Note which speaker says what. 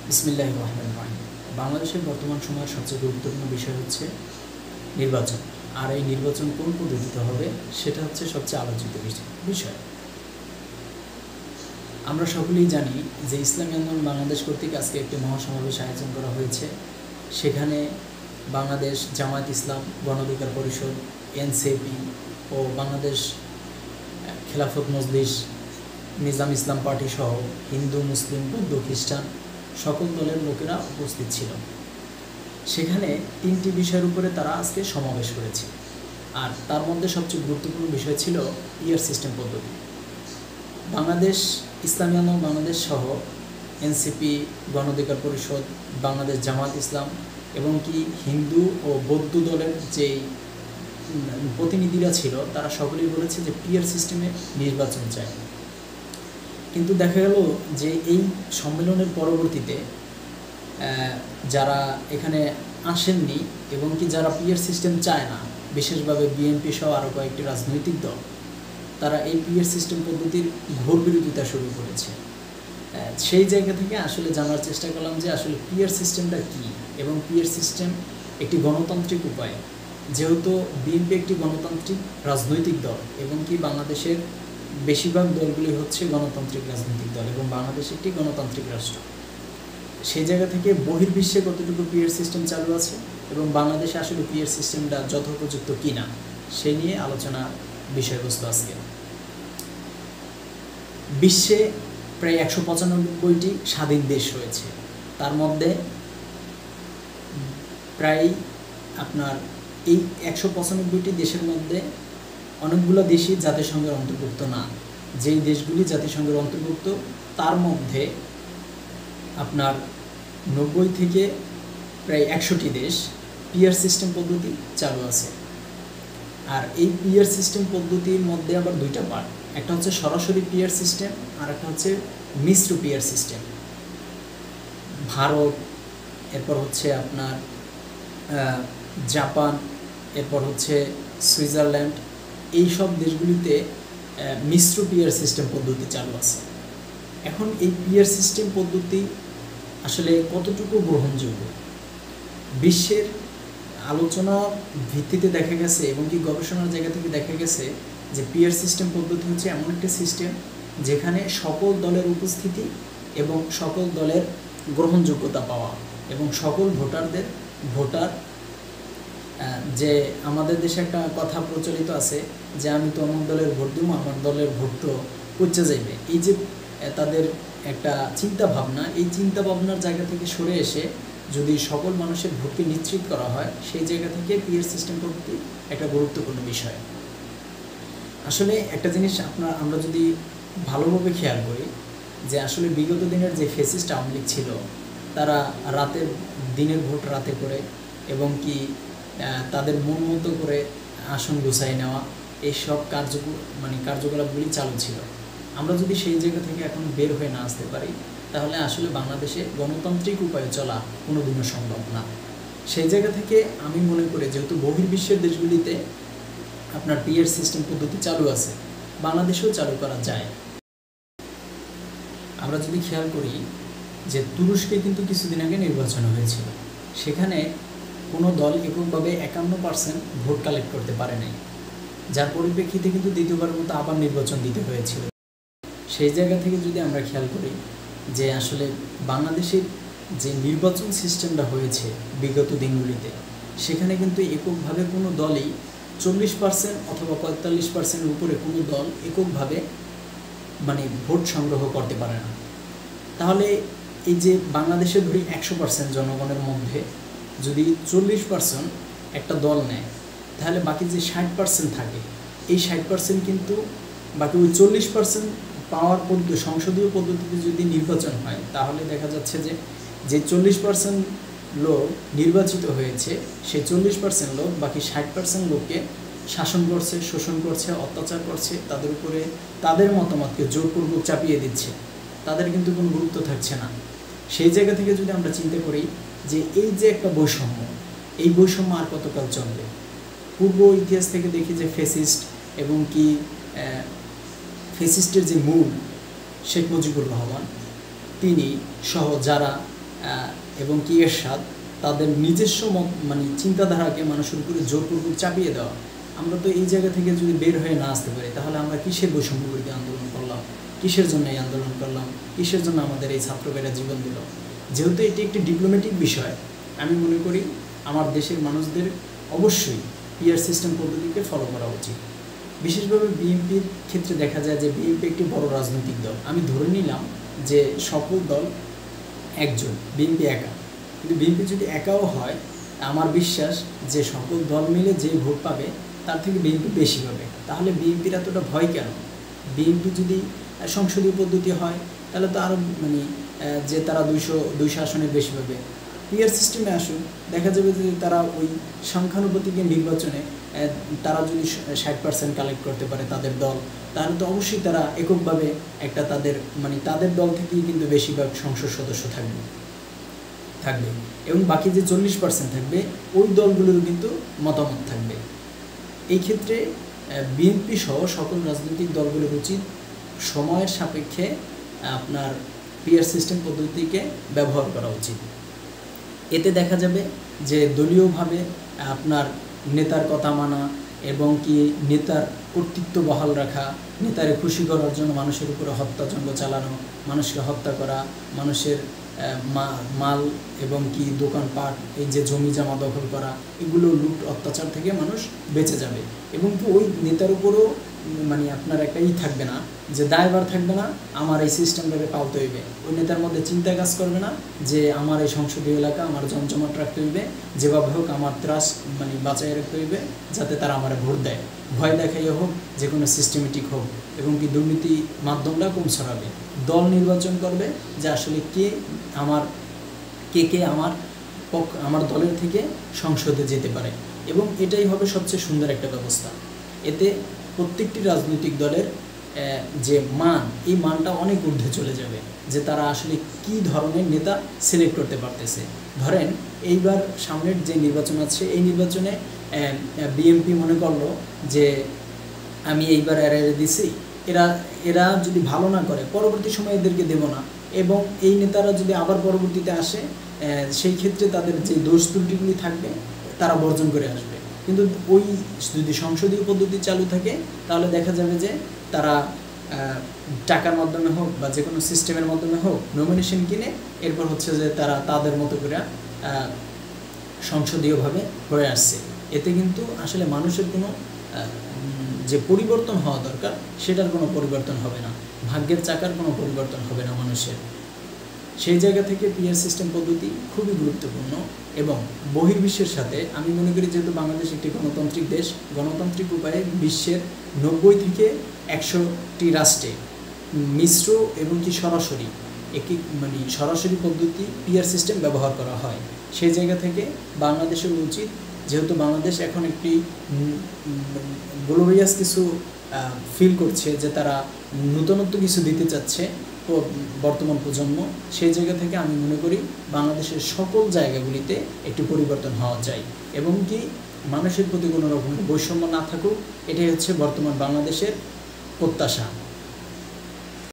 Speaker 1: বিসমিল্লাহির রহমানির রহিম। বাংলাদেশের বর্তমান সময়ের সবচেয়ে গুরুত্বপূর্ণ বিষয় হচ্ছে নির্বাচন। আর এই নির্বাচন কোন পদ্ধতিতে হবে সেটা হচ্ছে সবচেয়ে আলোচিত বিষয়। আমরা সকলেই জানি যে ইসলামী আন্দোলন বাংলাদেশ কর্তৃক আজকে একটি মহাসমাবেশ আয়োজন করা হয়েছে। সেখানে বাংলাদেশ জামায়াত ইসলাম, গণ অধিকার পরিষদ, এনসিপি ও বাংলাদেশ খেলাফত মজলিস, নিজাম ইসলাম পার্টি সহ হিন্দু, মুসলিম, বৌদ্ধ, খ্রিস্টান সকল দলের লোকেরা উপস্থিত ছিল। সেখানে তিনটি বিষয়ের উপরে তারা আজকে সমাবেশ করেছে। আর তার মধ্যে সবচেয়ে গুরুত্বপূর্ণ বিষয় ছিল পিয়ার সিস্টেম পদ্ধতি। বাংলাদেশ ইসলামী আন্দোলন বাংলাদেশ সহ এনসিপি, গণ অধিকার পরিষদ, বাংলাদেশ জামাত ইসলাম এবং কি হিন্দু ও বৌদ্ধ দলের যে প্রতিনিধিরা ছিল তারা সকলেই বলেছে যে পিয়ার সিস্টেমে নির্বাচন চায়। কিন্তু দেখা গেল যে এই সম্মেলনের পরবর্তীতে যারা এখানে আসেননি এবং কি যারা পিয়ার সিস্টেম চায় না, বিশেষভাবে বিএনপি সহ আরও কয়েকটি রাজনৈতিক দল, তারা এই পিয়ার সিস্টেম পদ্ধতির ঘোর বিরোধিতা শুরু করেছে। সেই জায়গা থেকে আসলে জানার চেষ্টা করলাম যে আসলে পিয়ার সিস্টেমটা কী এবং পিয়ার সিস্টেম একটি গণতান্ত্রিক উপায়। যেহেতু বিএনপি একটি গণতান্ত্রিক রাজনৈতিক দল এবং কি বাংলাদেশের বেশিরভাগ দলগুলি হচ্ছে গণতান্ত্রিক রাজনৈতিক দল এবং বাংলাদেশ একটি গণতান্ত্রিক রাষ্ট্র, সেই জায়গা থেকে বহির্বিশ্বে কতটুকু পিয়ার সিস্টেম চালু আছে এবং বাংলাদেশে আসলে পিয়ার সিস্টেমটা যথোপযুক্ত কিনা সেই নিয়ে আলোচনা বিষয়বস্তু আজকে। বিশ্বে প্রায় 195টি স্বাধীন দেশ রয়েছে। তার মধ্যে প্রায় এই 195টি দেশের মধ্যে অনেকগুলো দেশই জাতিসংঘের অন্তর্ভুক্ত না। যেই দেশগুলি জাতিসংঘের অন্তর্ভুক্ত তার মধ্যে 90 থেকে প্রায় 100টি দেশ পিয়ার সিস্টেম পদ্ধতি চালু আছে। আর এই পিয়ার সিস্টেম পদ্ধতির মধ্যে আবার দুইটা পার্ট, একটা হচ্ছে সরাসরি পিয়ার সিস্টেম আর একটা হচ্ছে মিশ্র পিয়ার সিস্টেম। ভারত, এরপর হচ্ছে জাপান, এরপর হচ্ছে সুইজারল্যান্ড, এই সব দেশগুলিতে মিশ্র পিয়ার সিস্টেম পদ্ধতি চালু আছে। এখন এই পিয়ার সিস্টেম পদ্ধতি আসলে কতটুকু গ্রহণযোগ্য, বিশ্বের আলোচনা ভিত্তিতে দেখা গেছে এবং কি গবেষণার জায়গা থেকে দেখা গেছে যে পিয়ার সিস্টেম পদ্ধতি হচ্ছে এমন একটা সিস্টেম যেখানে সকল দলের উপস্থিতি এবং সকল দলের গ্রহণযোগ্যতা পাওয়া এবং সকল ভোটার যে আমাদের দেশে একটা কথা প্রচলিত আছে যে আমি তো আমার দলের ভোট দিব, আমার দলের ভোট তো পচে যাইবে, এই যে তাদের একটা চিন্তা ভাবনা, এই চিন্তা ভাবনার জায়গা থেকে সরে এসে যদি সকল মানুষের ভোটকে নিশ্চিত করা হয়, সেই জায়গা থেকে পিয়ার সিস্টেম পদ্ধতি একটা গুরুত্বপূর্ণ বিষয়। আসলে একটা জিনিস আমরা যদি ভালোভাবে খেয়াল করি যে আসলে বিগত দিনের যে ফ্যাসিস্ট আওয়ামী লীগ ছিল, তারা দিনের ভোট রাতে করে এবং কি তাদের মন মতো করে আসন গুছাই নেওয়া, এইসব কার্যকলাপগুলি চালু ছিল। আমরা যদি সেই জায়গা থেকে এখন বের হয়ে না আসতে পারি, তাহলে আসলে বাংলাদেশে গণতান্ত্রিক উপায়ে চলা কোনোদিনও সম্ভব না। সেই জায়গা থেকে আমি মনে করি যেহেতু বহির্বিশ্বের দেশগুলিতে পিয়ার সিস্টেম পদ্ধতি চালু আছে, বাংলাদেশেও চালু করা যায়। আমরা যদি খেয়াল করি যে তুরস্কে কিন্তু কিছুদিন আগে নির্বাচন হয়েছিল, সেখানে কোনো দল এককভাবে 51% ভোট কালেক্ট করতে পারে নাই, যার পরিপ্রেক্ষিতে কিন্তু দ্বিতীয়বার মতো আবার নির্বাচন দিতে হয়েছিল। সেই জায়গা থেকে যদি আমরা খেয়াল করি যে আসলে বাংলাদেশের যে নির্বাচন সিস্টেমটা হয়েছে বিগত দিনগুলিতে, সেখানে কিন্তু এককভাবে কোনো দলই 40% অথবা 45%-এর উপরে কোনো দল এককভাবে ভোট সংগ্রহ করতে পারে না। তাহলে এই যে বাংলাদেশে ধরি 100% জনগণের মধ্যে যদি 40% একটা দল নেয়, তাহলে বাকি যে 60% থাকে, এই 60% কিন্তু বাকি ওই 40% পাওয়ার সংসদীয় পদ্ধতিতে যদি নির্বাচন হয়, তাহলে দেখা যাচ্ছে যে 40% লোক নির্বাচিত হয়েছে, সেই 40% লোক বাকি 60% লোককে শাসন করছে, শোষণ করছে, অত্যাচার করছে, তাদের উপরে তাদের মতামতকে জোরপূর্বক চাপিয়ে দিচ্ছে, তাদের কিন্তু কোনো গুরুত্ব থাকছে না। সেই জায়গা থেকে যদি আমরা চিন্তা করি যে এই যে একটা বৈষম্য, এই বৈষম্য আর কতকাল চলবে? পূর্ব ইতিহাস থেকে দেখি যে ফ্যাসিস্ট এবং কি ফ্যাসিস্টের যে মূল শেখ মুজিবুর রহমান, তিনি সহ যারা এবং কি এরশাদ তাদের নিজস্ব মানে চিন্তাধারাকে মানুষের উপরে জোরপূর্বক চাপিয়ে দেওয়া। আমরা তো এই জায়গা থেকে যদি বের হয়ে না আসতে পারি তাহলে আমরা কিসের বৈষম্য বিরোধী আন্দোলন করলাম, কিসের জন্য এই আন্দোলন করলাম, কিসের জন্য আমাদের এই ছাত্রভাইরা জীবন দিল। যেহেতু এটি একটি ডিপ্লোম্যাটিক বিষয়, আমি মনে করি আমার দেশের মানুষদের অবশ্যই পিয়ার সিস্টেম পদ্ধতিকে ফলো করা উচিত। বিশেষভাবে বিএনপির ক্ষেত্রে দেখা যায় যে বিএনপি একটি বড় রাজনৈতিক দল। আমি ধরে নিলাম যে সকল দল একজন, বিএনপি একা, কিন্তু বিএনপি যদি একাও হয় আমার বিশ্বাস যে সকল দল মিলে যে ভোট পাবে তার থেকে বিএনপি বেশি পাবে। তাহলে বিএনপির এতটা ভয় কেন? বিএনপি যদি সংসদীয় পদ্ধতি হয় তাহলে তো আরও মানে যে তারা 200 আসনের বেশি পাবে। পিয়ার সিস্টেমে আসুন, দেখা যাবে যে তারা ওই সংখ্যানুপাতিকে নির্বাচনে তারা যদি 60% কালেক্ট করতে পারে তাদের দল, তাহলে তো অবশ্যই তারা এককভাবে একটা তাদের মানে তাদের দল থেকেই কিন্তু বেশিরভাগ সংসদ সদস্য থাকবে এবং বাকি যে 40% থাকবে ওই দলগুলোরও কিন্তু মতামত থাকবে। এই ক্ষেত্রে বিএনপি সহ সকল রাজনৈতিক দলগুলোর উচিত সময়ের সাপেক্ষে আপনার পিয়ার সিস্টেম পদ্ধতিকে ব্যবহার করা উচিত। এতে দেখা যাবে যে দলীয়ভাবে আপনার নেতার কথা মানা এবং কি নেতার কর্তৃত্ব বহাল রাখা, নেতারে খুশি করার জন্য মানুষের উপরে হত্যাযজ্ঞ চালানো, মানুষকে হত্যা করা, মানুষের মাল এবং কি দোকানপাট এই যে জমি জমা দখল করা, এগুলো লুট অত্যাচার থেকে মানুষ বেঁচে যাবে। এবং কি ওই নেতার উপরও মানে আপনার একটা থাকবে না যে দায়ভার থাকবে না আমার এই সিস্টেমটাকে পালতে হইবে। ওই নেতার মধ্যে চিন্তা কাজ করবে না যে আমার এই সংসদীয় এলাকা আমার জমজমাট রাখতে হইবে, যেভাবে হোক আমার ত্রাস মানে বাঁচাই রাখতে হইবে যাতে তারা আমার ভোট দেয়। ভয় দেখাইয়া হোক, যে কোনো সিস্টেমেটিক হোক, এবং কি দুর্নীতি মাধ্যমটা কম ছড়াবে। দল নির্বাচন করবে যে আসলে কে আমার দলের থেকে সংসদে যেতে পারে, এবং এটাই হবে সবচেয়ে সুন্দর একটা ব্যবস্থা। এতে প্রত্যেকটি রাজনৈতিক দলের যে মান, এই মানটা অনেক ঊর্ধ্বে চলে যাবে, যে তারা আসলে কি ধরনের নেতা সিলেক্ট করতে পারতেছে। ধরেন এইবার সামনের যে নির্বাচন আছে, এই নির্বাচনে বিএনপি মনে করলো যে আমি এইবার এরা দিছি, এরা যদি ভালো না করে পরবর্তী সময় এদেরকে দেব না, এবং এই নেতারা যদি আবার পরবর্তীতে আসে সেই ক্ষেত্রে তাদের যে দোষ ত্রুটিগুলি থাকবে তারা বর্জন করে আসবে। কিন্তু ওই যদি সংসদীয় পদ্ধতি চালু থাকে তাহলে দেখা যাবে যে তারা টাকার মাধ্যমে হোক বা যে কোনো সিস্টেমের মাধ্যমে হোক নমিনেশন কিনে এরপর হচ্ছে যে তারা তাদের মতো করে সংসদীয়ভাবে হয়ে আসছে। এতে কিন্তু আসলে মানুষের কোনো যে পরিবর্তন হওয়া দরকার সেটার কোনো পরিবর্তন হবে না, ভাগ্যের চাকার কোনো পরিবর্তন হবে না মানুষের। সেই জায়গা থেকে পিয়ার সিস্টেম পদ্ধতি খুবই গুরুত্বপূর্ণ, এবং বহির্বিশ্বের সাথে আমি মনে করি যেহেতু বাংলাদেশ একটি গণতান্ত্রিক দেশ, গণতান্ত্রিক উপায়ে বিশ্বের 90 থেকে 100টি রাষ্ট্রে মিশ্র এবং কি সরাসরি মানে সরাসরি পদ্ধতি পিয়ার সিস্টেম ব্যবহার করা হয়। সেই জায়গা থেকে বাংলাদেশের উচিত, যেহেতু বাংলাদেশ এখন একটি গ্লোরিয়াস কিছু ফিল করছে যে তারা নূতনত্ব কিছু দিতে চাচ্ছে বর্তমান প্রজন্ম, সেই জায়গা থেকে আমি মনে করি বাংলাদেশের সকল জায়গাগুলিতে একটি পরিবর্তন হওয়া যায়, এবং কি মানুষের প্রতি কোনো রকমের বৈষম্য না থাকুক, এটাই হচ্ছে বর্তমান বাংলাদেশের প্রত্যাশা।